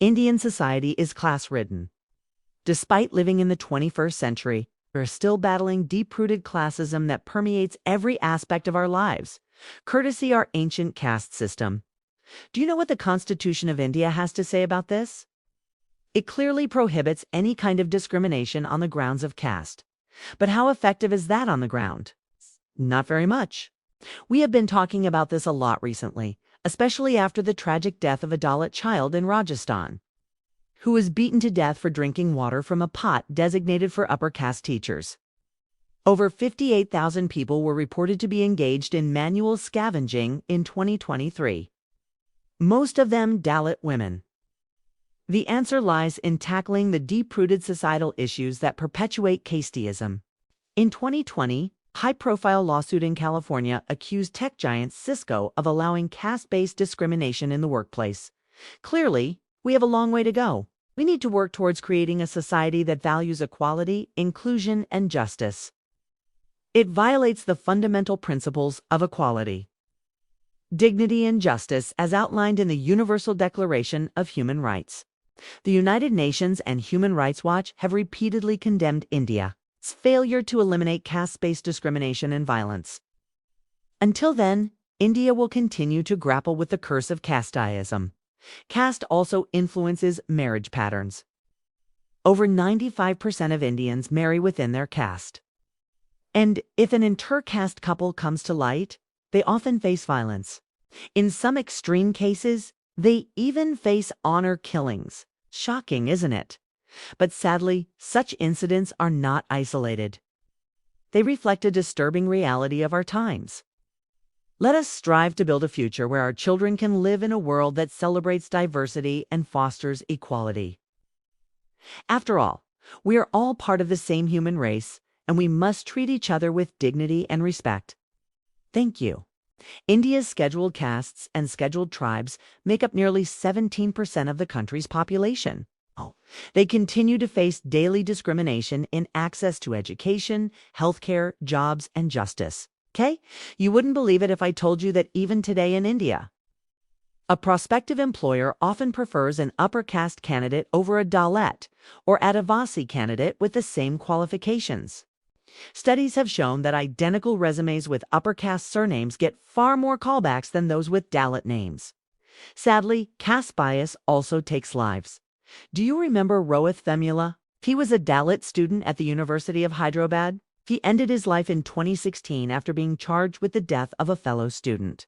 Indian society is class-ridden. Despite living in the 21st century, we're still battling deep-rooted classism that permeates every aspect of our lives, courtesy our ancient caste system. Do you know what the Constitution of India has to say about this? It clearly prohibits any kind of discrimination on the grounds of caste. But how effective is that on the ground? Not very much. We have been talking about this a lot recently, especially after the tragic death of a Dalit child in Rajasthan, who was beaten to death for drinking water from a pot designated for upper caste teachers. Over 58,000 people were reported to be engaged in manual scavenging in 2023. Most of them Dalit women. The answer lies in tackling the deep-rooted societal issues that perpetuate casteism. In 2020, a high-profile lawsuit in California accused tech giant Cisco of allowing caste-based discrimination in the workplace. Clearly, we have a long way to go. We need to work towards creating a society that values equality, inclusion, and justice. It violates the fundamental principles of equality, dignity, and justice as outlined in the Universal Declaration of Human Rights. The United Nations and Human Rights Watch have repeatedly condemned India's failure to eliminate caste-based discrimination and violence. Until then, India will continue to grapple with the curse of casteism. Caste also influences marriage patterns. Over 95% of Indians marry within their caste. And if an inter-caste couple comes to light, they often face violence. In some extreme cases, they even face honor killings. Shocking, isn't it? But sadly, such incidents are not isolated. They reflect a disturbing reality of our times. Let us strive to build a future where our children can live in a world that celebrates diversity and fosters equality. After all, we are all part of the same human race, and we must treat each other with dignity and respect. Thank you. India's scheduled castes and scheduled tribes make up nearly 17% of the country's population. They continue to face daily discrimination in access to education, healthcare, jobs, and justice. Okay? You wouldn't believe it if I told you that even today in India, a prospective employer often prefers an upper caste candidate over a Dalit or Adivasi candidate with the same qualifications. Studies have shown that identical resumes with upper caste surnames get far more callbacks than those with Dalit names. Sadly, caste bias also takes lives. Do you remember Rohit Themula? He was a Dalit student at the University of Hyderabad. He ended his life in 2016 after being charged with the death of a fellow student.